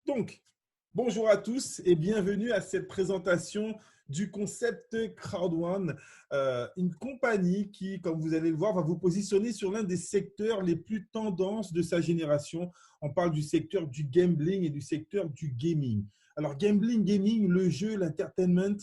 Donc, bonjour à tous et bienvenue à cette présentation du concept Crowd1, une compagnie qui, comme vous allez le voir, va vous positionner sur l'un des secteurs les plus tendances de sa génération. On parle du secteur du gambling et du secteur du gaming. Alors, gambling, gaming, le jeu, l'entertainment,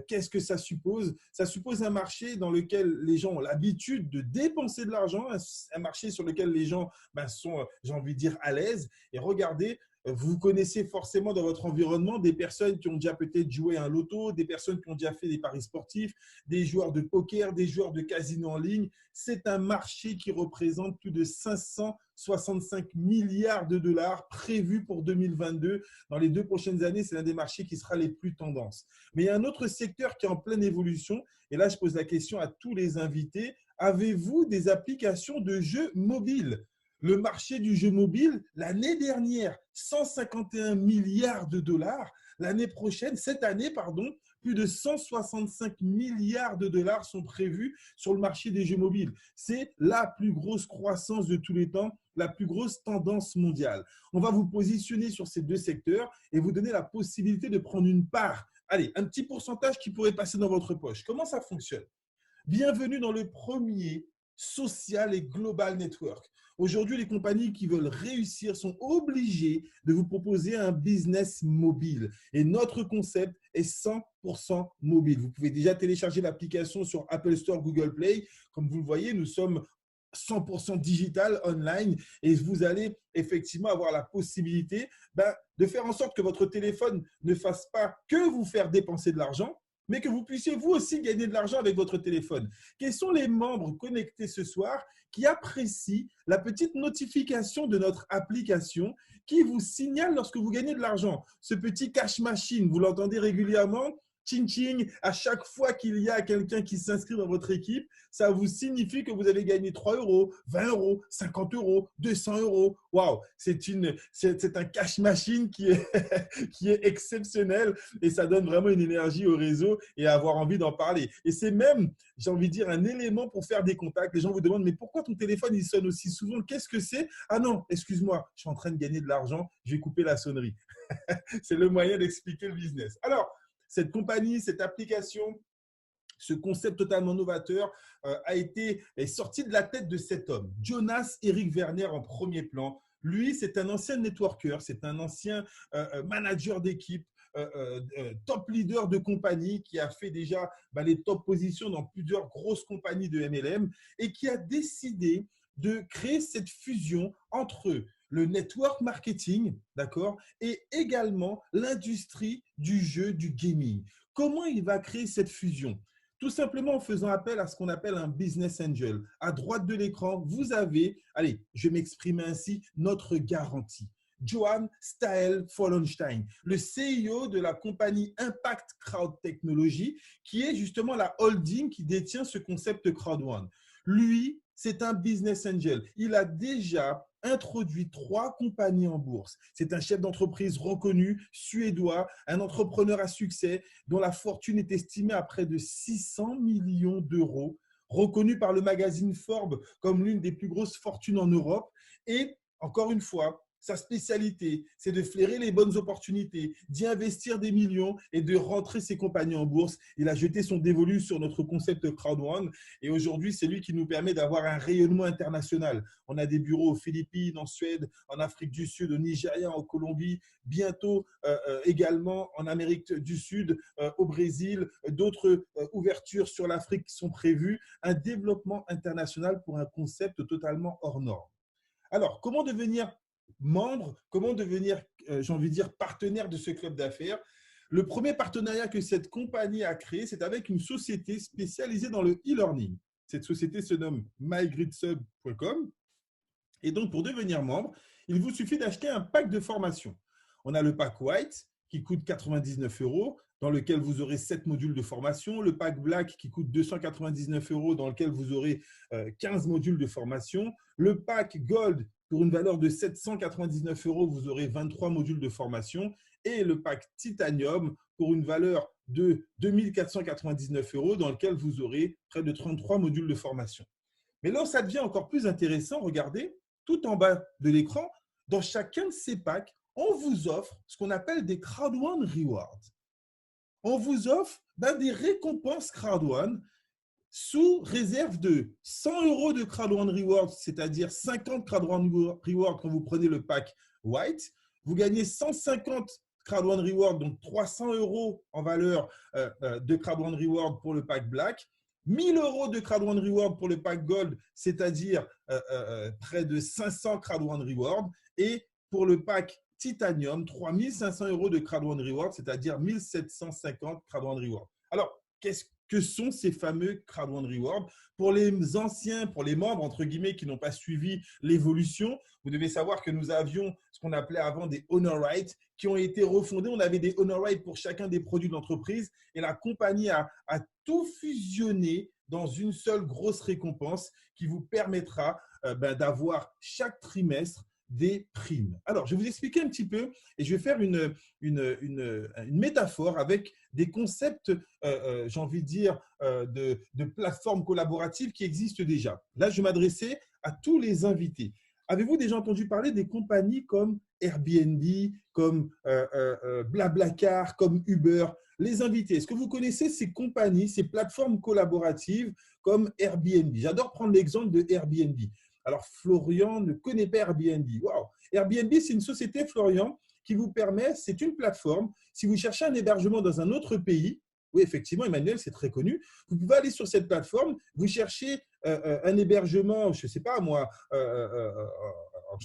qu'est-ce que ça suppose? Ça suppose un marché dans lequel les gens ont l'habitude de dépenser de l'argent, un marché sur lequel les gens sont, j'ai envie de dire, à l'aise. Et regardez, vous connaissez forcément dans votre environnement des personnes qui ont déjà peut-être joué à un loto, des personnes qui ont déjà fait des paris sportifs, des joueurs de poker, des joueurs de casino en ligne. C'est un marché qui représente plus de 565 milliards de dollars prévus pour 2022. Dans les 2 prochaines années, c'est l'un des marchés qui sera les plus tendances. Mais il y a un autre secteur qui est en pleine évolution. Et là, je pose la question à tous les invités. Avez-vous des applications de jeux mobiles? Le marché du jeu mobile, l'année dernière, 151 milliards de dollars. L'année prochaine, cette année, pardon, plus de 165 milliards de dollars sont prévus sur le marché des jeux mobiles. C'est la plus grosse croissance de tous les temps, la plus grosse tendance mondiale. On va vous positionner sur ces deux secteurs et vous donner la possibilité de prendre une part. Allez, un petit pourcentage qui pourrait passer dans votre poche. Comment ça fonctionne? Bienvenue dans le premier social et global network. Aujourd'hui, les compagnies qui veulent réussir sont obligées de vous proposer un business mobile. Et notre concept est 100% mobile. Vous pouvez déjà télécharger l'application sur Apple Store, Google Play. Comme vous le voyez, nous sommes 100% digital, online, et vous allez effectivement avoir la possibilité de faire en sorte que votre téléphone ne fasse pas que vous faire dépenser de l'argent, mais que vous puissiez vous aussi gagner de l'argent avec votre téléphone. Quels sont les membres connectés ce soir qui apprécient la petite notification de notre application qui vous signale lorsque vous gagnez de l'argent? Ce petit cash machine, vous l'entendez régulièrement? Ching ching, à chaque fois qu'il y a quelqu'un qui s'inscrit dans votre équipe, ça vous signifie que vous avez gagné 3 euros, 20 euros, 50 euros, 200 euros. Waouh, c'est un cash machine qui est, qui est exceptionnel et ça donne vraiment une énergie au réseau et avoir envie d'en parler. Et c'est même, j'ai envie de dire, un élément pour faire des contacts. Les gens vous demandent, mais pourquoi ton téléphone il sonne aussi souvent? Qu'est-ce que c'est? Ah non, excuse-moi, je suis en train de gagner de l'argent, je vais couper la sonnerie. C'est le moyen d'expliquer le business. Alors, cette compagnie, cette application, ce concept totalement novateur est sorti de la tête de cet homme, Jonas Eric Werner en premier plan. Lui, c'est un ancien networker, c'est un ancien manager d'équipe, top leader de compagnie qui a fait déjà les top positions dans plusieurs grosses compagnies de MLM et qui a décidé de créer cette fusion entre le network marketing, d'accord, et également l'industrie du jeu, du gaming. Comment il va créer cette fusion? Tout simplement en faisant appel à ce qu'on appelle un business angel. À droite de l'écran, vous avez, allez, je vais m'exprimer ainsi, notre garantie. Johan Stael Follenstein, le CEO de la compagnie Impact Crowd Technology, qui est justement la holding qui détient ce concept Crowd1. Lui, c'est un business angel. Il a déjà introduit 3 compagnies en bourse. C'est un chef d'entreprise reconnu, suédois, un entrepreneur à succès dont la fortune est estimée à près de 600 millions d'euros, reconnu par le magazine Forbes comme l'une des plus grosses fortunes en Europe. Et encore une fois, sa spécialité, c'est de flairer les bonnes opportunités, d'y investir des millions et de rentrer ses compagnies en bourse. Il a jeté son dévolu sur notre concept Crowd1 et aujourd'hui, c'est lui qui nous permet d'avoir un rayonnement international. On a des bureaux aux Philippines, en Suède, en Afrique du Sud, au Nigeria, en Colombie, bientôt également en Amérique du Sud, au Brésil, d'autres ouvertures sur l'Afrique qui sont prévues, un développement international pour un concept totalement hors norme. Alors, comment devenir membre, comment devenir, j'ai envie de dire, partenaire de ce club d'affaires? Le premier partenariat que cette compagnie a créé, c'est avec une société spécialisée dans le e-learning. Cette société se nomme mygridsub.com. Et donc, pour devenir membre, il vous suffit d'acheter un pack de formation. On a le pack White qui coûte 99 euros, dans lequel vous aurez 7 modules de formation. Le pack Black qui coûte 299 euros, dans lequel vous aurez 15 modules de formation. Le pack Gold, pour une valeur de 799 euros, vous aurez 23 modules de formation. Et le pack Titanium, pour une valeur de 2499 euros, dans lequel vous aurez près de 33 modules de formation. Mais là où ça devient encore plus intéressant, regardez, tout en bas de l'écran, dans chacun de ces packs, on vous offre ce qu'on appelle des Crowd One Rewards. On vous offre des récompenses Crowd One sous réserve de 100 € de Crowd One Rewards, c'est-à-dire 50 Crowd One Rewards quand vous prenez le pack White. Vous gagnez 150 Crowd One Rewards, donc 300 € en valeur de Crowd One Rewards pour le pack Black. 1000 € de Crowd One Reward pour le pack Gold, c'est-à-dire près de 500 Crowd One Reward. Et pour le pack Titanium, 3500 € de Crowd One Reward, c'est-à-dire 1750 Crowd One Reward. Alors, qu'est-ce que sont ces fameux Crowd One Reward? Pour les anciens, pour les membres, entre guillemets, qui n'ont pas suivi l'évolution, vous devez savoir que nous avions ce qu'on appelait avant des Honor Rights qui ont été refondés. On avait des Honor Rights pour chacun des produits de l'entreprise et la compagnie a tout fusionné dans une seule grosse récompense qui vous permettra d'avoir chaque trimestre des primes. Alors, je vais vous expliquer un petit peu et je vais faire une métaphore avec des concepts, j'ai envie de dire, de plateformes collaboratives qui existent déjà. Là, je vais m'adresser à tous les invités. Avez-vous déjà entendu parler des compagnies comme Airbnb, comme Blablacar, comme Uber? Les invités, est-ce que vous connaissez ces compagnies, ces plateformes collaboratives comme Airbnb? J'adore prendre l'exemple de Airbnb. Alors, Florian ne connaît pas Airbnb. Wow. Airbnb, c'est une société, Florian, qui vous permet, c'est une plateforme, si vous cherchez un hébergement dans un autre pays, oui, effectivement, Emmanuel, c'est très connu, vous pouvez aller sur cette plateforme, vous cherchez un hébergement, je ne sais pas moi,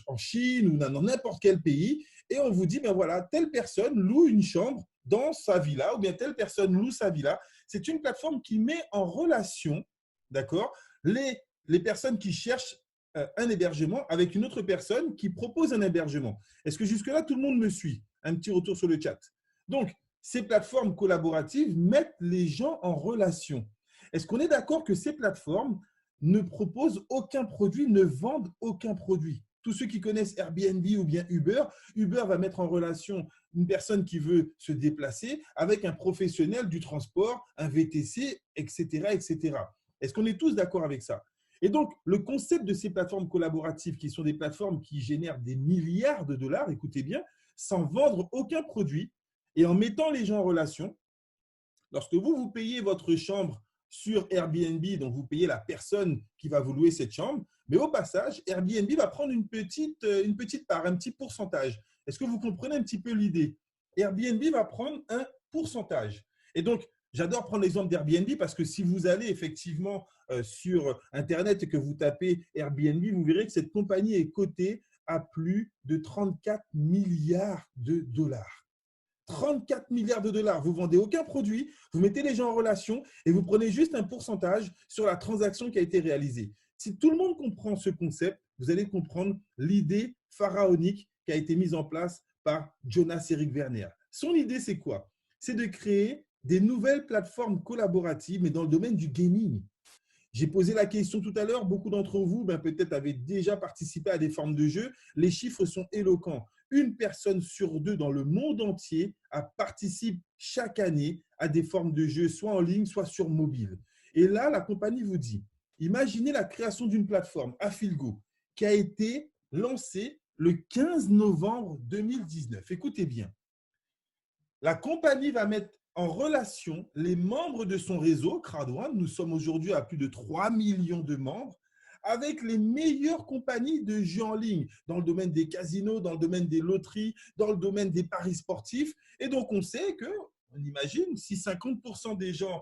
en Chine ou dans n'importe quel pays, et on vous dit, ben voilà, telle personne loue une chambre dans sa villa, ou bien telle personne loue sa villa. C'est une plateforme qui met en relation, d'accord, les personnes qui cherchent un hébergement avec une autre personne qui propose un hébergement. Est-ce que jusque-là, tout le monde me suit? Un petit retour sur le chat. Donc, ces plateformes collaboratives mettent les gens en relation. Est-ce qu'on est d'accord que ces plateformes ne proposent aucun produit, ne vendent aucun produit? Tous ceux qui connaissent Airbnb ou bien Uber, Uber va mettre en relation une personne qui veut se déplacer avec un professionnel du transport, un VTC, etc., etc. Est-ce qu'on est tous d'accord avec ça? Et donc, le concept de ces plateformes collaboratives, qui sont des plateformes qui génèrent des milliards de dollars, écoutez bien, sans vendre aucun produit et en mettant les gens en relation, lorsque vous payez votre chambre sur Airbnb, donc vous payez la personne qui va vous louer cette chambre, mais au passage, Airbnb va prendre une petite part, un petit pourcentage. Est-ce que vous comprenez un petit peu l'idée? Airbnb va prendre un pourcentage. Et donc, j'adore prendre l'exemple d'Airbnb parce que si vous allez effectivement sur Internet et que vous tapez Airbnb, vous verrez que cette compagnie est cotée à plus de 34 milliards de dollars. 34 milliards de dollars. Vous ne vendez aucun produit, vous mettez les gens en relation et vous prenez juste un pourcentage sur la transaction qui a été réalisée. Si tout le monde comprend ce concept, vous allez comprendre l'idée pharaonique qui a été mise en place par Jonas Eric Werner. Son idée, c'est quoi? C'est de créer des nouvelles plateformes collaboratives, mais dans le domaine du gaming. J'ai posé la question tout à l'heure, beaucoup d'entre vous peut-être avaient déjà participé à des formes de jeu. Les chiffres sont éloquents. Une personne sur deux dans le monde entier participe chaque année à des formes de jeu, soit en ligne, soit sur mobile. Et là, la compagnie vous dit, imaginez la création d'une plateforme, Afilgo, qui a été lancée le 15 novembre 2019. Écoutez bien, la compagnie va mettre en relation les membres de son réseau, Crowd1, nous sommes aujourd'hui à plus de 3 millions de membres, avec les meilleures compagnies de jeux en ligne, dans le domaine des casinos, dans le domaine des loteries, dans le domaine des paris sportifs. Et donc, on sait que, on imagine, si 50% des gens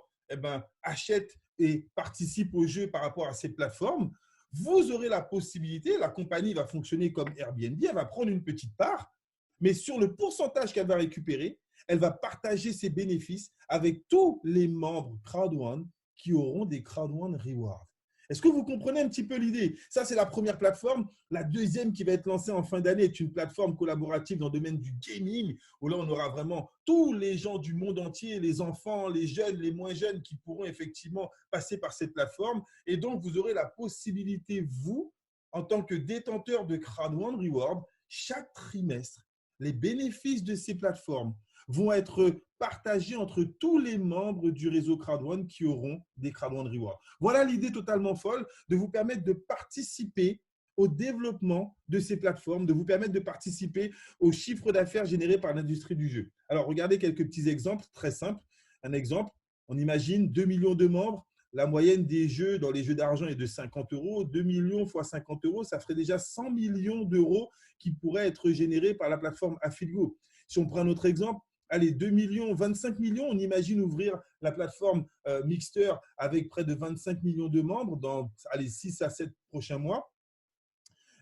achètent et participent au jeu par rapport à ces plateformes, vous aurez la possibilité, la compagnie va fonctionner comme Airbnb, elle va prendre une petite part, mais sur le pourcentage qu'elle va récupérer, elle va partager ses bénéfices avec tous les membres Crowd1 qui auront des Crowd1 Rewards. Est-ce que vous comprenez un petit peu l'idée? Ça, c'est la première plateforme. La deuxième qui va être lancée en fin d'année est une plateforme collaborative dans le domaine du gaming, où là, on aura vraiment tous les gens du monde entier, les enfants, les jeunes, les moins jeunes, qui pourront effectivement passer par cette plateforme. Et donc, vous aurez la possibilité, vous, en tant que détenteur de Crowd1 Reward, chaque trimestre, les bénéfices de ces plateformes vont être partagés entre tous les membres du réseau Crowd1 qui auront des Crowd1 Rewards. Voilà l'idée totalement folle de vous permettre de participer au développement de ces plateformes, de vous permettre de participer au chiffre d'affaires généré par l'industrie du jeu. Alors, regardez quelques petits exemples très simples. Un exemple, on imagine 2 millions de membres. La moyenne des jeux dans les jeux d'argent est de 50 euros. 2 millions fois 50 euros, ça ferait déjà 100 millions d'euros qui pourraient être générés par la plateforme Affiligo. Si on prend un autre exemple, allez, 2 millions, 25 millions, on imagine ouvrir la plateforme Mixter avec près de 25 millions de membres dans allez, 6 à 7 prochains mois.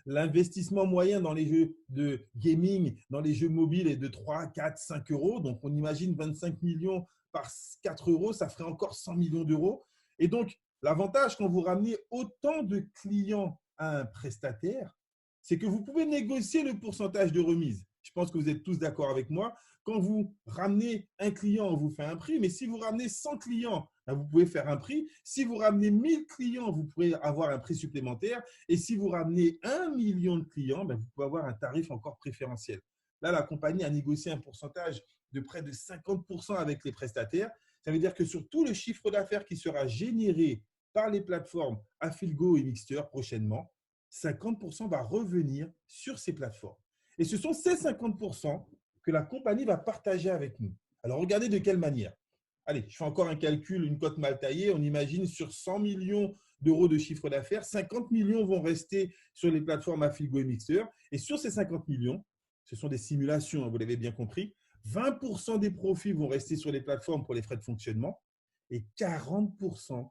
L'investissement moyen dans les jeux de gaming, dans les jeux mobiles est de 3, 4, 5 euros. Donc, on imagine 25 millions par 4 euros, ça ferait encore 100 millions d'euros. Et donc, l'avantage quand vous ramenez autant de clients à un prestataire, c'est que vous pouvez négocier le pourcentage de remise. Je pense que vous êtes tous d'accord avec moi. Quand vous ramenez un client, on vous fait un prix, mais si vous ramenez 100 clients, vous pouvez faire un prix. Si vous ramenez 1000 clients, vous pourrez avoir un prix supplémentaire. Et si vous ramenez 1 million de clients, vous pouvez avoir un tarif encore préférentiel. Là, la compagnie a négocié un pourcentage de près de 50% avec les prestataires. Ça veut dire que sur tout le chiffre d'affaires qui sera généré par les plateformes Affiligo et Mixter prochainement, 50% va revenir sur ces plateformes. Et ce sont ces 50% que la compagnie va partager avec nous. Alors, regardez de quelle manière. Allez, je fais encore un calcul, une cote mal taillée. On imagine sur 100 millions d'euros de chiffre d'affaires, 50 millions vont rester sur les plateformes Affiligo et Mixter. Et sur ces 50 millions, ce sont des simulations, vous l'avez bien compris, 20% des profits vont rester sur les plateformes pour les frais de fonctionnement et 40%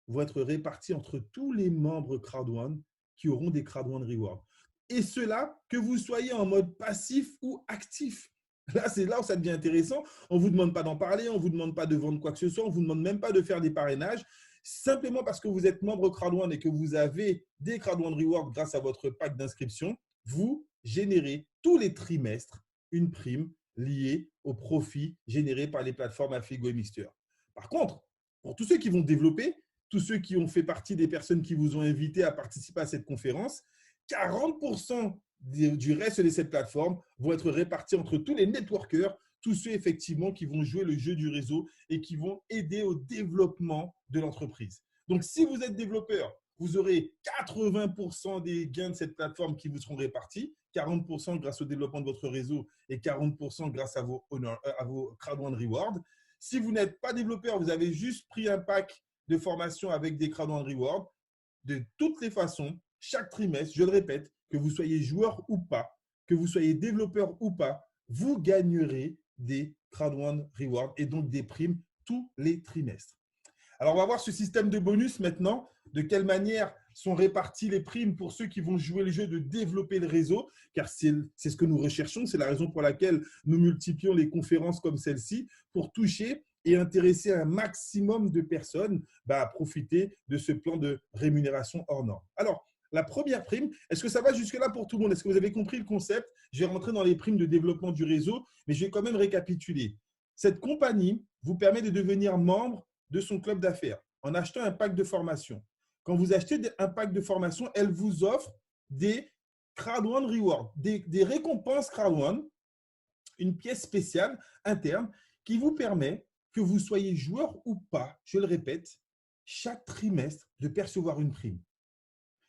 vont être répartis entre tous les membres Crowd1 qui auront des Crowd1 Rewards. Et cela, que vous soyez en mode passif ou actif. Là, c'est là où ça devient intéressant. On ne vous demande pas d'en parler, on ne vous demande pas de vendre quoi que ce soit, on ne vous demande même pas de faire des parrainages. Simplement parce que vous êtes membre Crowd1 et que vous avez des Crowd1 Rewards grâce à votre pack d'inscription, vous générez tous les trimestres une prime liée au profit généré par les plateformes Affiligo et Mixter. Par contre, pour tous ceux qui vont développer, tous ceux qui ont fait partie des personnes qui vous ont invité à participer à cette conférence, 40% du reste de cette plateforme vont être répartis entre tous les networkers, tous ceux effectivement qui vont jouer le jeu du réseau et qui vont aider au développement de l'entreprise. Donc, si vous êtes développeur, vous aurez 80% des gains de cette plateforme qui vous seront répartis, 40% grâce au développement de votre réseau et 40% grâce à vos Crowd1 Rewards. Si vous n'êtes pas développeur, vous avez juste pris un pack de formation avec des Crowd1 Rewards, de toutes les façons, chaque trimestre, je le répète, que vous soyez joueur ou pas, que vous soyez développeur ou pas, vous gagnerez des Crowd1 Rewards et donc des primes tous les trimestres. Alors, on va voir ce système de bonus maintenant, de quelle manière sont réparties les primes pour ceux qui vont jouer le jeu de développer le réseau, car c'est ce que nous recherchons, c'est la raison pour laquelle nous multiplions les conférences comme celle-ci pour toucher et intéresser un maximum de personnes à profiter de ce plan de rémunération hors norme. Alors, la première prime, est-ce que ça va jusque-là pour tout le monde? Est-ce que vous avez compris le concept? Je vais rentrer dans les primes de développement du réseau, mais je vais quand même récapituler. Cette compagnie vous permet de devenir membre de son club d'affaires en achetant un pack de formation. Quand vous achetez un pack de formation, elle vous offre des Crowd1 Rewards, des récompenses Crowd1, une pièce spéciale interne qui vous permet, que vous soyez joueur ou pas, je le répète, chaque trimestre de percevoir une prime.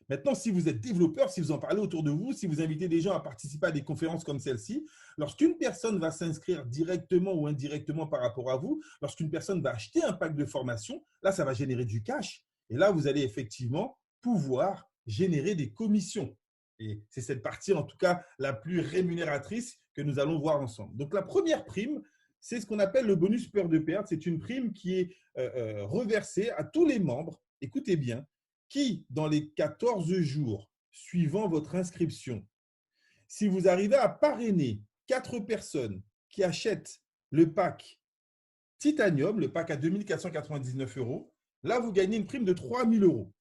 Maintenant, si vous êtes développeur, si vous en parlez autour de vous, si vous invitez des gens à participer à des conférences comme celle-ci, lorsqu'une personne va s'inscrire directement ou indirectement par rapport à vous, lorsqu'une personne va acheter un pack de formation, là, ça va générer du cash. Et là, vous allez effectivement pouvoir générer des commissions. Et c'est cette partie, en tout cas, la plus rémunératrice que nous allons voir ensemble. Donc, la première prime, c'est ce qu'on appelle le bonus peur de perdre. C'est une prime qui est reversée à tous les membres. Écoutez bien, qui, dans les 14 jours suivant votre inscription, si vous arrivez à parrainer 4 personnes qui achètent le pack Titanium, le pack à 2 499 €, là, vous gagnez une prime de 3 000 €.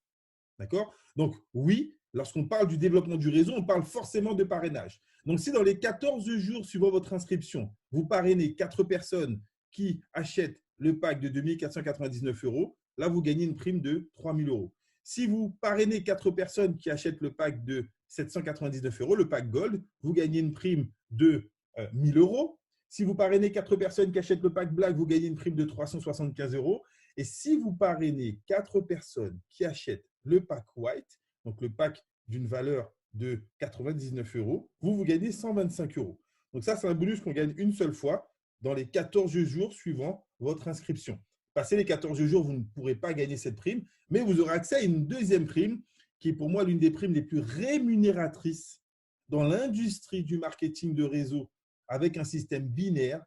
D'accord? Donc, oui, lorsqu'on parle du développement du réseau, on parle forcément de parrainage. Donc, si dans les 14 jours suivant votre inscription, vous parrainez 4 personnes qui achètent le pack de 2 499 €, là, vous gagnez une prime de 3 000 €. Si vous parrainez 4 personnes qui achètent le pack de 799 €, le pack Gold, vous gagnez une prime de 1 000 €. Si vous parrainez 4 personnes qui achètent le pack Black, vous gagnez une prime de 375 €. Et si vous parrainez 4 personnes qui achètent le pack White, donc le pack d'une valeur de 99 euros, vous gagnez 125 euros. Donc ça, c'est un bonus qu'on gagne une seule fois dans les 14 jours suivant votre inscription. Passé les 14 jours, vous ne pourrez pas gagner cette prime, mais vous aurez accès à une deuxième prime qui est pour moi l'une des primes les plus rémunératrices dans l'industrie du marketing de réseau avec un système binaire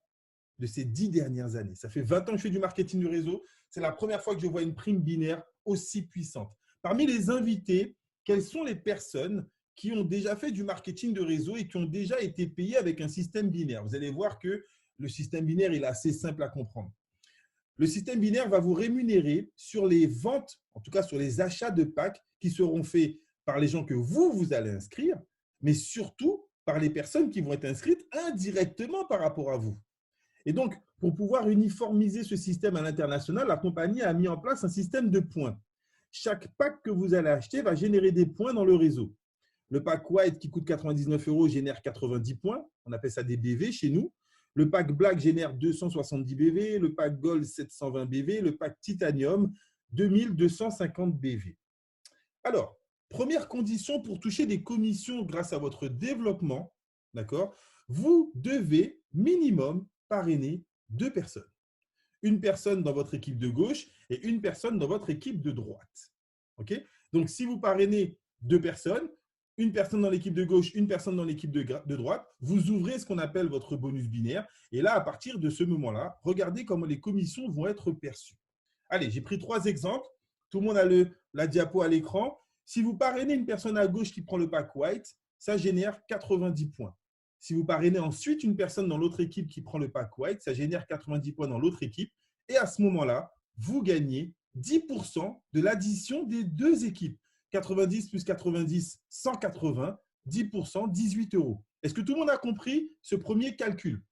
de ces 10 dernières années. Ça fait 20 ans que je fais du marketing de réseau. C'est la première fois que je vois une prime binaire aussi puissante. Parmi les invités, quelles sont les personnes qui ont déjà fait du marketing de réseau et qui ont déjà été payées avec un système binaire? Vous allez voir que le système binaire, il est assez simple à comprendre. Le système binaire va vous rémunérer sur les ventes, en tout cas sur les achats de packs qui seront faits par les gens que vous allez inscrire, mais surtout par les personnes qui vont être inscrites indirectement par rapport à vous. Et donc, pour pouvoir uniformiser ce système à l'international, la compagnie a mis en place un système de points. Chaque pack que vous allez acheter va générer des points dans le réseau. Le pack White qui coûte 99 euros génère 90 points. On appelle ça des BV chez nous. Le pack Black génère 270 BV, le pack Gold 720 BV, le pack Titanium 2250 BV. Alors, première condition pour toucher des commissions grâce à votre développement, d'accord, vous devez minimum parrainer 2 personnes. Une personne dans votre équipe de gauche et une personne dans votre équipe de droite. Okay? Donc, si vous parrainez 2 personnes, une personne dans l'équipe de gauche, une personne dans l'équipe de droite, vous ouvrez ce qu'on appelle votre bonus binaire. Et là, à partir de ce moment-là, regardez comment les commissions vont être perçues. Allez, j'ai pris 3 exemples. Tout le monde a la diapo à l'écran. Si vous parrainez une personne à gauche qui prend le pack White, ça génère 90 points. Si vous parrainez ensuite une personne dans l'autre équipe qui prend le pack White, ça génère 90 points dans l'autre équipe. Et à ce moment-là, vous gagnez 10% de l'addition des 2 équipes. 90 plus 90, 180, 10%, 18 euros. Est-ce que tout le monde a compris ce premier calcul?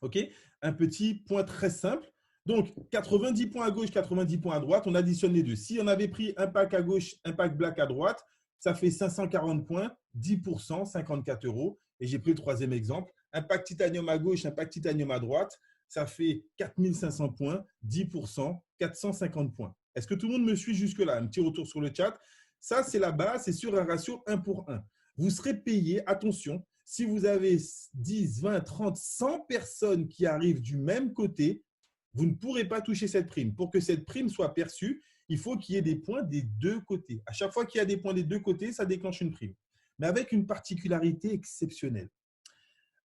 OK? Un petit point très simple. Donc, 90 points à gauche, 90 points à droite, on additionne les deux. Si on avait pris un pack à gauche, un pack black à droite, ça fait 540 points, 10%, 54 euros. Et j'ai pris le troisième exemple. Un pack titanium à gauche, un pack titanium à droite, ça fait 4500 points, 10%, 450 points. Est-ce que tout le monde me suit jusque-là? Un petit retour sur le chat. Ça, c'est la base, c'est sur un ratio 1 pour 1. Vous serez payé, attention, si vous avez 10, 20, 30, 100 personnes qui arrivent du même côté, vous ne pourrez pas toucher cette prime. Pour que cette prime soit perçue, il faut qu'il y ait des points des 2 côtés. À chaque fois qu'il y a des points des 2 côtés, ça déclenche une prime. Mais avec une particularité exceptionnelle.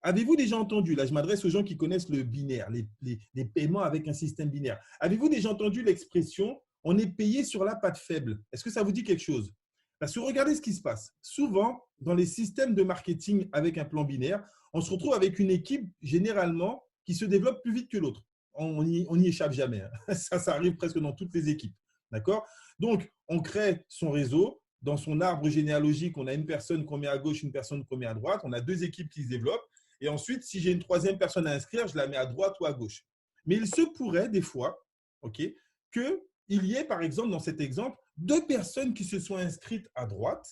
Avez-vous déjà entendu, là je m'adresse aux gens qui connaissent le binaire, les paiements avec un système binaire. Avez-vous déjà entendu l'expression « on est payé sur la patte faible » Est-ce que ça vous dit quelque chose? Parce que regardez ce qui se passe. Souvent, dans les systèmes de marketing avec un plan binaire, on se retrouve avec une équipe généralement qui se développe plus vite que l'autre. On n'y échappe jamais. Hein. Ça arrive presque dans toutes les équipes. D'accord? Donc, on crée son réseau. Dans son arbre généalogique, on a une personne qu'on met à gauche, une personne qu'on met à droite. On a 2 équipes qui se développent. Et ensuite, si j'ai une troisième personne à inscrire, je la mets à droite ou à gauche. Mais il se pourrait des fois qu'il y ait, par exemple, dans cet exemple, 2 personnes qui se soient inscrites à droite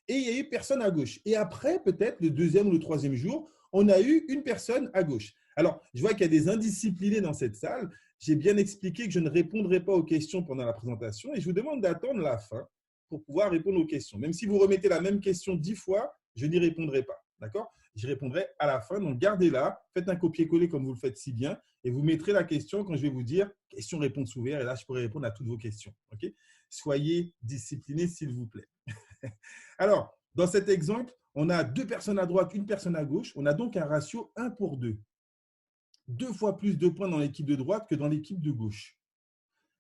et il y a eu personne à gauche. Et après, peut-être, le deuxième ou le troisième jour, on a eu une personne à gauche. Alors, je vois qu'il y a des indisciplinés dans cette salle. J'ai bien expliqué que je ne répondrai pas aux questions pendant la présentation et je vous demande d'attendre la fin pour pouvoir répondre aux questions. Même si vous remettez la même question 10 fois, je n'y répondrai pas. D'accord? J'y répondrai à la fin. Donc, gardez-la, faites un copier-coller comme vous le faites si bien et vous mettrez la question quand je vais vous dire question-réponse ouverte. Et là, je pourrai répondre à toutes vos questions. Okay? Soyez disciplinés, s'il vous plaît. Alors, dans cet exemple, on a 2 personnes à droite, une personne à gauche. On a donc un ratio 1 pour 2. 2 fois plus de points dans l'équipe de droite que dans l'équipe de gauche.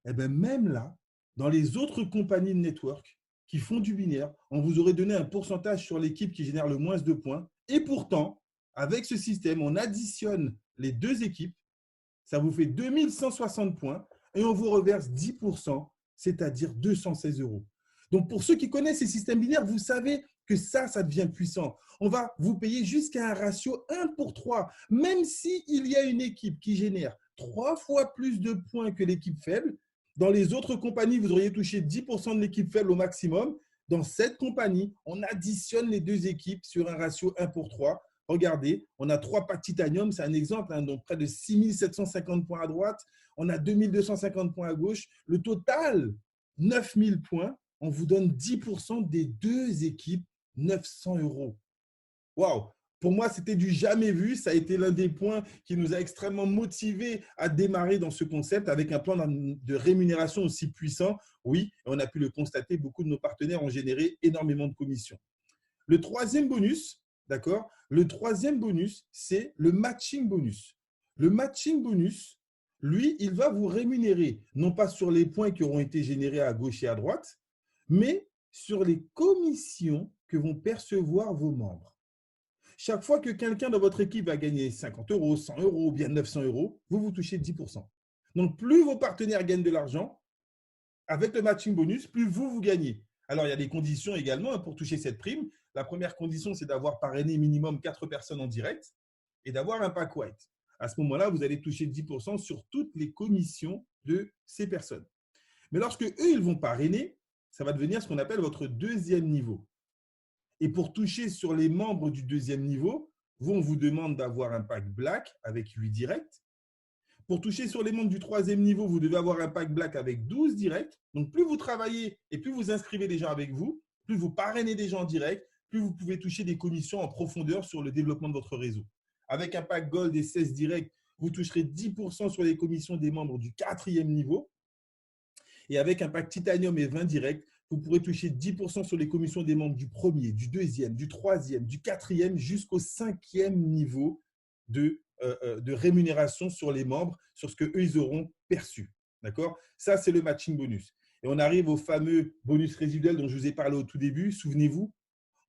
Et bien, même là, dans les autres compagnies de network qui font du binaire, on vous aurait donné un pourcentage sur l'équipe qui génère le moins de points. Et pourtant, avec ce système, on additionne les 2 équipes. Ça vous fait 2160 points et on vous reverse 10%, c'est-à-dire 216 euros. Donc, pour ceux qui connaissent ces systèmes binaires, vous savez que ça devient puissant. On va vous payer jusqu'à un ratio 1 pour 3, même s'il y a une équipe qui génère 3 fois plus de points que l'équipe faible. Dans les autres compagnies, vous auriez touché 10% de l'équipe faible au maximum. Dans cette compagnie, on additionne les 2 équipes sur un ratio 1 pour 3. Regardez, on a 3 packs titanium, c'est un exemple, hein, donc près de 6750 points à droite. On a 2250 points à gauche. Le total, 9000 points. On vous donne 10% des 2 équipes 900 euros. Waouh! Pour moi, c'était du jamais vu. Ça a été l'un des points qui nous a extrêmement motivés à démarrer dans ce concept avec un plan de rémunération aussi puissant. Oui, on a pu le constater, beaucoup de nos partenaires ont généré énormément de commissions. Le troisième bonus, d'accord? Le troisième bonus, c'est le matching bonus. Le matching bonus, lui, il va vous rémunérer, non pas sur les points qui auront été générés à gauche et à droite, mais sur les commissions que vont percevoir vos membres. Chaque fois que quelqu'un dans votre équipe va gagner 50 euros, 100 euros ou bien 900 euros, vous touchez 10%. Donc, plus vos partenaires gagnent de l'argent, avec le matching bonus, plus vous gagnez. Alors, il y a des conditions également pour toucher cette prime. La première condition, c'est d'avoir parrainé minimum 4 personnes en direct et d'avoir un pack white. À ce moment-là, vous allez toucher 10% sur toutes les commissions de ces personnes. Mais lorsque eux, ils vont parrainer, ça va devenir ce qu'on appelle votre deuxième niveau. Et pour toucher sur les membres du deuxième niveau, on vous demande d'avoir un pack black avec 8 directs. Pour toucher sur les membres du troisième niveau, vous devez avoir un pack black avec 12 directs. Donc, plus vous travaillez et plus vous inscrivez des gens avec vous, plus vous parrainez des gens en direct, plus vous pouvez toucher des commissions en profondeur sur le développement de votre réseau. Avec un pack gold et 16 directs, vous toucherez 10% sur les commissions des membres du quatrième niveau. Et avec un pack titanium et 20 directs, vous pourrez toucher 10% sur les commissions des membres du premier, du deuxième, du troisième, du quatrième jusqu'au cinquième niveau de rémunération sur les membres, sur ce qu'eux, ils auront perçu. D'accord? Ça, c'est le matching bonus. Et on arrive au fameux bonus résiduel dont je vous ai parlé au tout début. Souvenez-vous,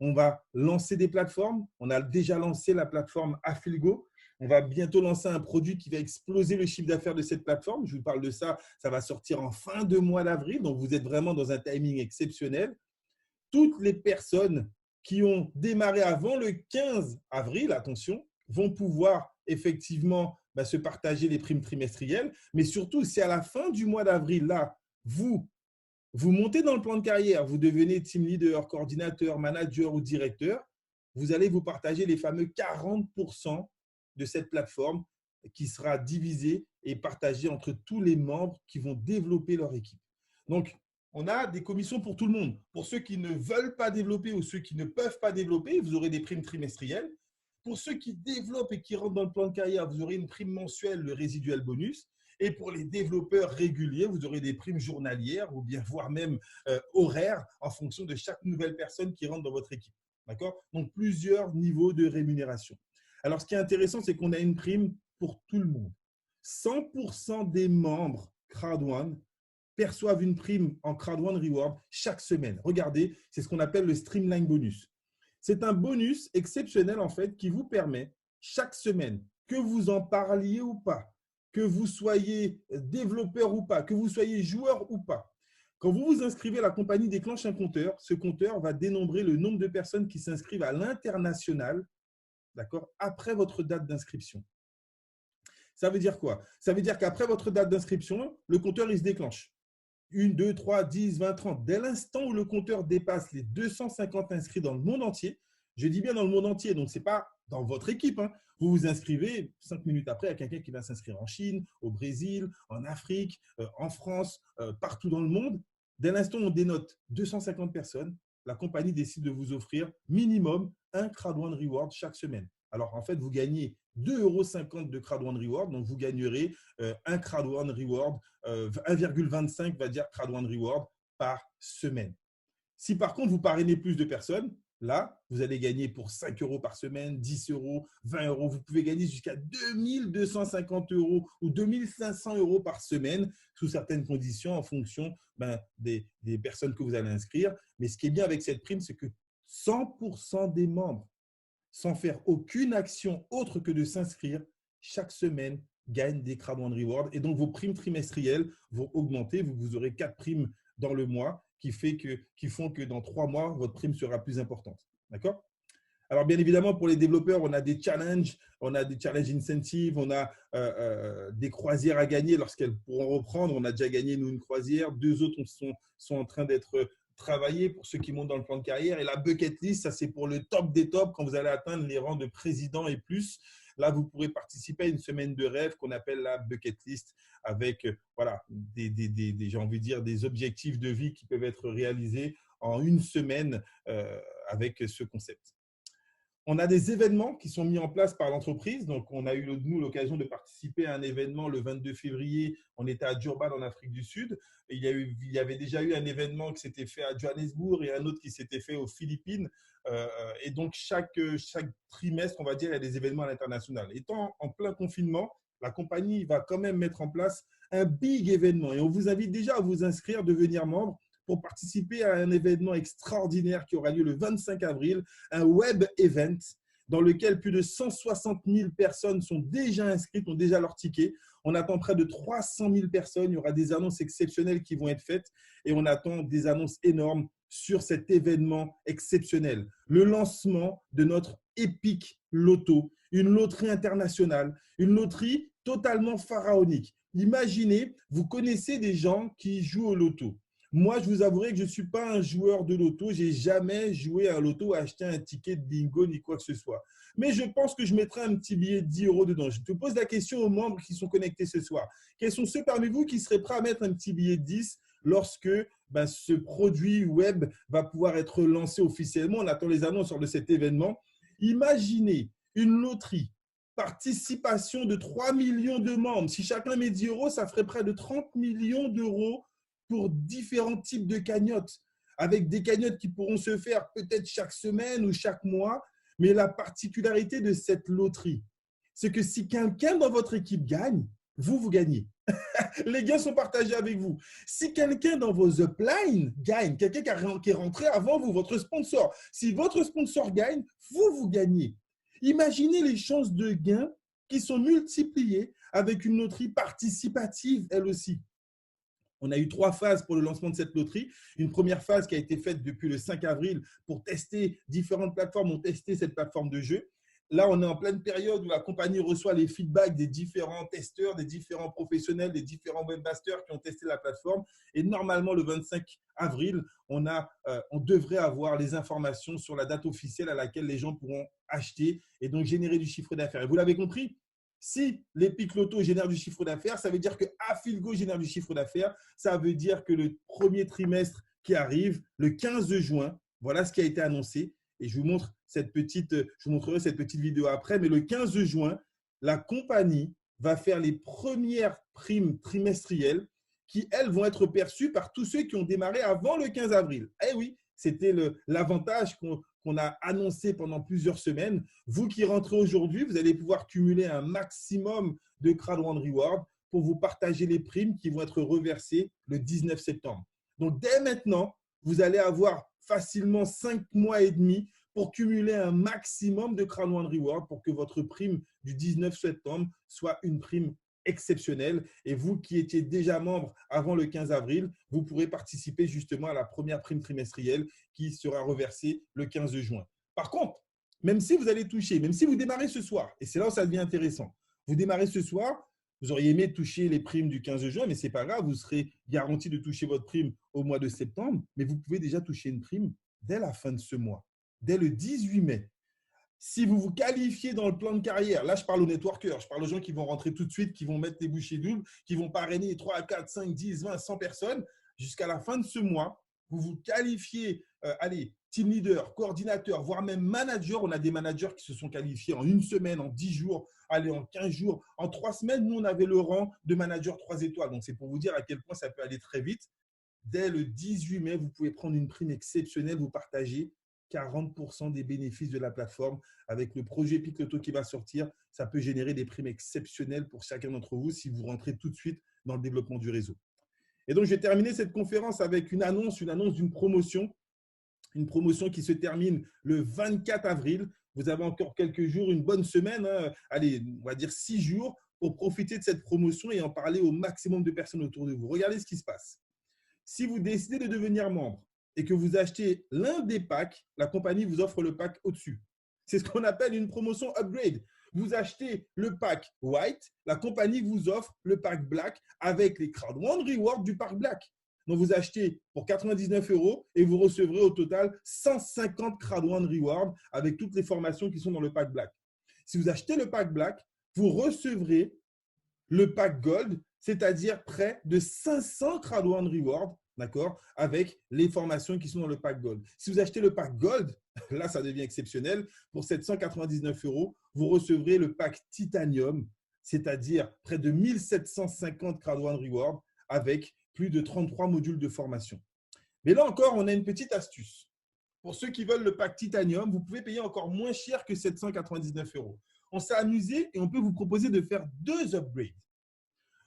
on va lancer des plateformes. On a déjà lancé la plateforme Affilgo. On va bientôt lancer un produit qui va exploser le chiffre d'affaires de cette plateforme. Je vous parle de ça. Ça va sortir en fin de mois d'avril. Donc, vous êtes vraiment dans un timing exceptionnel. Toutes les personnes qui ont démarré avant le 15 avril, attention, vont pouvoir effectivement se partager les primes trimestrielles. Mais surtout, si à la fin du mois d'avril, là, vous montez dans le plan de carrière, vous devenez team leader, coordinateur, manager ou directeur, vous allez vous partager les fameux 40% de cette plateforme qui sera divisée et partagée entre tous les membres qui vont développer leur équipe. Donc, on a des commissions pour tout le monde. Pour ceux qui ne veulent pas développer ou ceux qui ne peuvent pas développer, vous aurez des primes trimestrielles. Pour ceux qui développent et qui rentrent dans le plan de carrière, vous aurez une prime mensuelle, le résiduel bonus. Et pour les développeurs réguliers, vous aurez des primes journalières ou bien voire même horaires en fonction de chaque nouvelle personne qui rentre dans votre équipe. D'accord? Donc, plusieurs niveaux de rémunération. Alors, ce qui est intéressant, c'est qu'on a une prime pour tout le monde. 100% des membres CrowdOne perçoivent une prime en CrowdOne Reward chaque semaine. Regardez, c'est ce qu'on appelle le Streamline Bonus. C'est un bonus exceptionnel en fait qui vous permet chaque semaine, que vous en parliez ou pas, que vous soyez développeur ou pas, que vous soyez joueur ou pas. Quand vous vous inscrivez, la compagnie déclenche un compteur. Ce compteur va dénombrer le nombre de personnes qui s'inscrivent à l'international, d'accord, après votre date d'inscription. Ça veut dire quoi? Ça veut dire qu'après votre date d'inscription, le compteur il se déclenche. 1, 2, 3, 10, 20, 30. Dès l'instant où le compteur dépasse les 250 inscrits dans le monde entier, je dis bien dans le monde entier, donc ce n'est pas dans votre équipe, hein. Vous vous inscrivez 5 minutes après à quelqu'un qui va s'inscrire en Chine, au Brésil, en Afrique, en France, partout dans le monde. Dès l'instant où on dénote 250 personnes, la compagnie décide de vous offrir minimum un CrowdOne Reward chaque semaine. Alors, en fait, vous gagnez 2,50 € de CrowdOne Reward, donc vous gagnerez un CrowdOne Reward, 1,25 va dire CrowdOne Reward par semaine. Si par contre, vous parrainez plus de personnes, là, vous allez gagner pour 5 € par semaine, 10 €, 20 €. Vous pouvez gagner jusqu'à 2250 € ou 2500 € par semaine sous certaines conditions en fonction des personnes que vous allez inscrire. Mais ce qui est bien avec cette prime, c'est que 100% des membres, sans faire aucune action autre que de s'inscrire, chaque semaine gagnent des CrowdOne Rewards. Et donc, vos primes trimestrielles vont augmenter. Vous aurez 4 primes dans le mois qui font que dans 3 mois, votre prime sera plus importante. D'accord? Alors, bien évidemment, pour les développeurs, on a des challenges incentives, on a des croisières à gagner lorsqu'elles pourront reprendre. On a déjà gagné, nous, une croisière. 2 autres sont en train d'être travaillées pour ceux qui montent dans le plan de carrière. Et la bucket list, ça, c'est pour le top des tops quand vous allez atteindre les rangs de président et plus. Là, vous pourrez participer à une semaine de rêve qu'on appelle la bucket list avec voilà, j'ai envie de dire, des objectifs de vie qui peuvent être réalisés en une semaine avec ce concept. On a des événements qui sont mis en place par l'entreprise. Donc, on a eu, nous, l'occasion de participer à un événement le 22 février. On était à Durban, en Afrique du Sud. Et il y avait déjà eu un événement qui s'était fait à Johannesburg et un autre qui s'était fait aux Philippines. Et donc, chaque trimestre, on va dire, il y a des événements à l'international. Étant en plein confinement, la compagnie va quand même mettre en place un big événement. Et on vous invite déjà à vous inscrire, devenir membre, pour participer à un événement extraordinaire qui aura lieu le 25 avril, un web event dans lequel plus de 160 000 personnes sont déjà inscrites, ont déjà leur ticket. On attend près de 300 000 personnes. Il y aura des annonces exceptionnelles qui vont être faites et on attend des annonces énormes sur cet événement exceptionnel. Le lancement de notre Epic Loto, une loterie internationale, une loterie totalement pharaonique. Imaginez, vous connaissez des gens qui jouent au loto. Moi, je vous avouerai que je ne suis pas un joueur de loto. Je n'ai jamais joué à un loto, acheté un ticket de bingo ni quoi que ce soit. Mais je pense que je mettrai un petit billet de 10 € dedans. Je te pose la question aux membres qui sont connectés ce soir. Quels sont ceux parmi vous qui seraient prêts à mettre un petit billet de 10 lorsque ce produit web va pouvoir être lancé officiellement? On attend les annonces lors de cet événement. Imaginez une loterie, participation de 3 millions de membres. Si chacun met 10 €, ça ferait près de 30 millions d'euros pour différents types de cagnottes, avec des cagnottes qui pourront se faire peut-être chaque semaine ou chaque mois. Mais la particularité de cette loterie, c'est que si quelqu'un dans votre équipe gagne, vous gagnez. Les gains sont partagés avec vous. Si quelqu'un dans vos uplines gagne, quelqu'un qui est rentré avant vous, votre sponsor, si votre sponsor gagne, vous gagnez. Imaginez les chances de gain qui sont multipliées avec une loterie participative, elle aussi. On a eu 3 phases pour le lancement de cette loterie. Une première phase qui a été faite depuis le 5 avril pour tester différentes plateformes, ont testé cette plateforme de jeu. Là, on est en pleine période où la compagnie reçoit les feedbacks des différents testeurs, des différents professionnels, des différents webmasters qui ont testé la plateforme. Et normalement, le 25 avril, on devrait avoir les informations sur la date officielle à laquelle les gens pourront acheter et donc générer du chiffre d'affaires. Et vous l'avez compris, si l'Epic Loto génère du chiffre d'affaires, ça veut dire que Afilgo génère du chiffre d'affaires. Ça veut dire que le premier trimestre qui arrive, le 15 juin, voilà ce qui a été annoncé. Et je vous montrerai cette petite vidéo après. Mais le 15 juin, la compagnie va faire les premières primes trimestrielles qui, elles, vont être perçues par tous ceux qui ont démarré avant le 15 avril. Eh oui, c'était l'avantage qu'on a annoncé pendant plusieurs semaines. Vous qui rentrez aujourd'hui, vous allez pouvoir cumuler un maximum de Crowd One Reward pour vous partager les primes qui vont être reversées le 19 septembre. Donc, dès maintenant, vous allez avoir facilement 5 mois et demi pour cumuler un maximum de Crowd One Reward pour que votre prime du 19 septembre soit une prime exceptionnelle. Et vous qui étiez déjà membre avant le 15 avril, vous pourrez participer justement à la première prime trimestrielle qui sera reversée le 15 juin. Par contre, même si vous allez toucher, même si vous démarrez ce soir, et c'est là où ça devient intéressant, vous démarrez ce soir, vous auriez aimé toucher les primes du 15 juin, mais ce n'est pas grave, vous serez garanti de toucher votre prime au mois de septembre, mais vous pouvez déjà toucher une prime dès la fin de ce mois, dès le 18 mai. Si vous vous qualifiez dans le plan de carrière, là je parle aux networkers, je parle aux gens qui vont rentrer tout de suite, qui vont mettre des bouchées doubles, qui vont parrainer 3, 4, 5, 10, 20, 100 personnes, jusqu'à la fin de ce mois, vous vous qualifiez, team leader, coordinateur, voire même manager. On a des managers qui se sont qualifiés en une semaine, en 10 jours, en 15 jours, en 3 semaines. Nous, on avait le rang de manager 3 étoiles. Donc, c'est pour vous dire à quel point ça peut aller très vite. Dès le 18 mai, vous pouvez prendre une prime exceptionnelle, vous partagez 40% des bénéfices de la plateforme. Avec le projet Epic Loto qui va sortir, ça peut générer des primes exceptionnelles pour chacun d'entre vous si vous rentrez tout de suite dans le développement du réseau. Et donc, je vais terminer cette conférence avec une annonce d'une promotion. Une promotion qui se termine le 24 avril. Vous avez encore quelques jours, une bonne semaine, allez, on va dire 6 jours pour profiter de cette promotion et en parler au maximum de personnes autour de vous. Regardez ce qui se passe. Si vous décidez de devenir membre et que vous achetez l'un des packs, la compagnie vous offre le pack au-dessus. C'est ce qu'on appelle une promotion upgrade. Vous achetez le pack white, la compagnie vous offre le pack black avec les Crowd One Rewards du pack black. Donc, vous achetez pour 99 € et vous recevrez au total 150 Crowd One Rewards avec toutes les formations qui sont dans le pack black. Si vous achetez le pack black, vous recevrez le pack gold, c'est-à-dire près de 500 Crowd One Rewards. d'accord, avec les formations qui sont dans le pack Gold. Si vous achetez le pack Gold, là, ça devient exceptionnel. Pour 799 €, vous recevrez le pack Titanium, c'est-à-dire près de 1750 Crowd One Rewards avec plus de 33 modules de formation. Mais là encore, on a une petite astuce. Pour ceux qui veulent le pack Titanium, vous pouvez payer encore moins cher que 799 €. On s'est amusé et on peut vous proposer de faire 2 upgrades.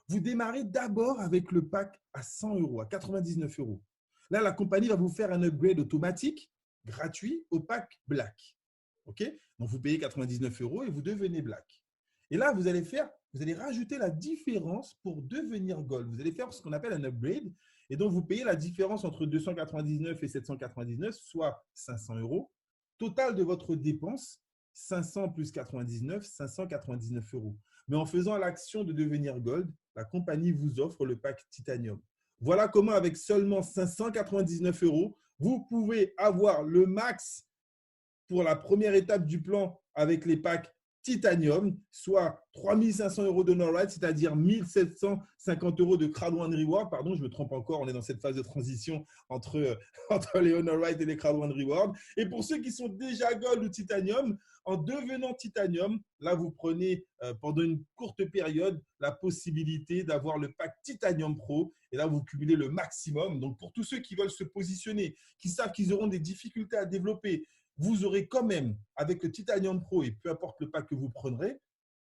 Vous démarrez d'abord avec le pack à 100 €, à 99 €. Là, la compagnie va vous faire un upgrade automatique, gratuit, au pack Black. OK? Donc, vous payez 99 € et vous devenez Black. Et là, vous allez rajouter la différence pour devenir Gold. Vous allez faire ce qu'on appelle un upgrade. Et donc, vous payez la différence entre 299 et 799, soit 500 €. Total de votre dépense, 500 plus 99, 599 €. Mais en faisant l'action de devenir Gold, la compagnie vous offre le pack Titanium. Voilà comment, avec seulement 599 €, vous pouvez avoir le max pour la première étape du plan avec les packs Titanium, soit 3 500 € de no-ride, c'est-à-dire 1 750 € de Crowd One Reward. Pardon, je me trompe encore, on est dans cette phase de transition entre les no-ride et les Crowd One Reward. Et pour ceux qui sont déjà Gold ou Titanium, en devenant Titanium, là, vous prenez pendant une courte période la possibilité d'avoir le pack Titanium Pro. Et là, vous cumulez le maximum. Donc, pour tous ceux qui veulent se positionner, qui savent qu'ils auront des difficultés à développer, vous aurez quand même, avec le Titanium Pro et peu importe le pack que vous prendrez,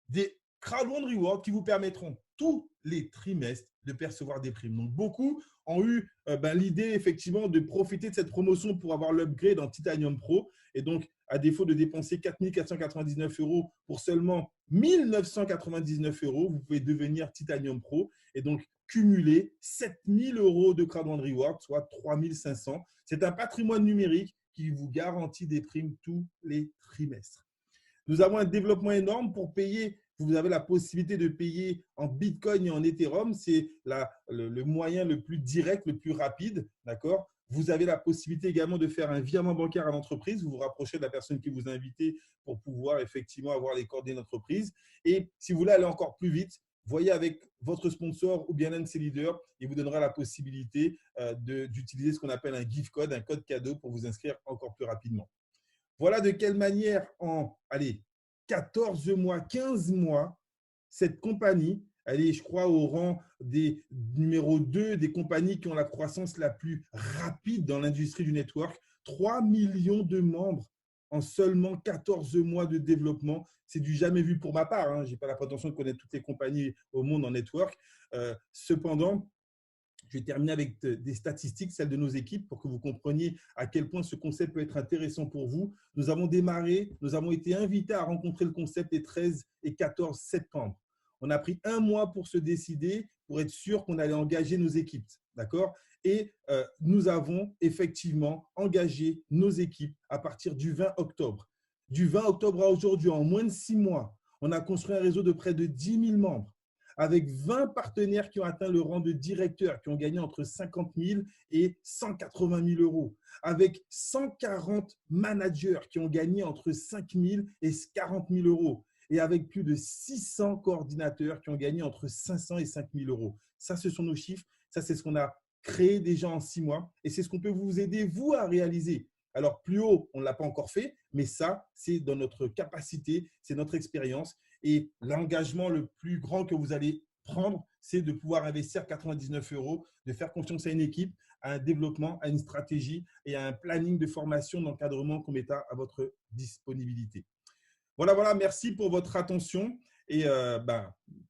des Crowd One Rewards qui vous permettront tous les trimestres de percevoir des primes. Donc, beaucoup ont eu l'idée effectivement de profiter de cette promotion pour avoir l'upgrade en Titanium Pro. Et donc, à défaut de dépenser 4 499 € pour seulement 1 999 €, vous pouvez devenir Titanium Pro et donc cumuler 7 000 € de Crowd One Rewards, soit 3 500. C'est un patrimoine numérique qui vous garantit des primes tous les trimestres. Nous avons un développement énorme pour payer. Vous avez la possibilité de payer en Bitcoin et en Ethereum. C'est le moyen le plus direct, le plus rapide. D'accord ? Vous avez la possibilité également de faire un virement bancaire à l'entreprise. Vous vous rapprochez de la personne qui vous a invité pour pouvoir effectivement avoir les coordonnées d'entreprise. Et si vous voulez aller encore plus vite, voyez avec votre sponsor ou bien l'un de ses leaders, il vous donnera la possibilité d'utiliser ce qu'on appelle un gift code, un code cadeau pour vous inscrire encore plus rapidement. Voilà de quelle manière en 14 mois, 15 mois, cette compagnie, elle est, je crois, au rang des numéro 2 des compagnies qui ont la croissance la plus rapide dans l'industrie du network. 3 millions de membres en seulement 14 mois de développement. C'est du jamais vu pour ma part. Hein. Je n'ai pas la prétention de connaître toutes les compagnies au monde en network. Cependant, je vais terminer avec des statistiques, celles de nos équipes, pour que vous compreniez à quel point ce concept peut être intéressant pour vous. Nous avons démarré, nous avons été invités à rencontrer le concept les 13 et 14 septembre. On a pris 1 mois pour se décider, pour être sûr qu'on allait engager nos équipes. D'accord ? Et nous avons effectivement engagé nos équipes à partir du 20 octobre. Du 20 octobre à aujourd'hui, en moins de 6 mois, on a construit un réseau de près de 10 000 membres, avec 20 partenaires qui ont atteint le rang de directeur, qui ont gagné entre 50 000 et 180 000 €, avec 140 managers qui ont gagné entre 5 000 et 40 000 €, et avec plus de 600 coordinateurs qui ont gagné entre 500 et 5 000 €. Ça, ce sont nos chiffres. Ça, c'est ce qu'on a créé déjà en 6 mois, et c'est ce qu'on peut vous aider, vous, à réaliser. Alors, plus haut, on ne l'a pas encore fait, mais ça, c'est dans notre capacité, c'est notre expérience. Et l'engagement le plus grand que vous allez prendre, c'est de pouvoir investir 99 €, de faire confiance à une équipe, à un développement, à une stratégie et à un planning de formation, d'encadrement qu'on met à votre disponibilité. Voilà, merci pour votre attention. Et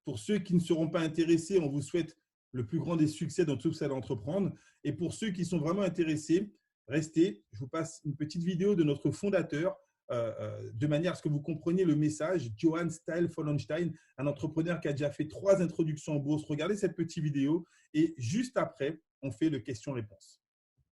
pour ceux qui ne seront pas intéressés, on vous souhaite le plus grand des succès dans tout ce que vous allez entreprendre. Et pour ceux qui sont vraiment intéressés, restez. Je vous passe une petite vidéo de notre fondateur, de manière à ce que vous compreniez le message. Johann Style Follenstein, un entrepreneur qui a déjà fait 3 introductions en bourse. Regardez cette petite vidéo et juste après, on fait le question-réponse.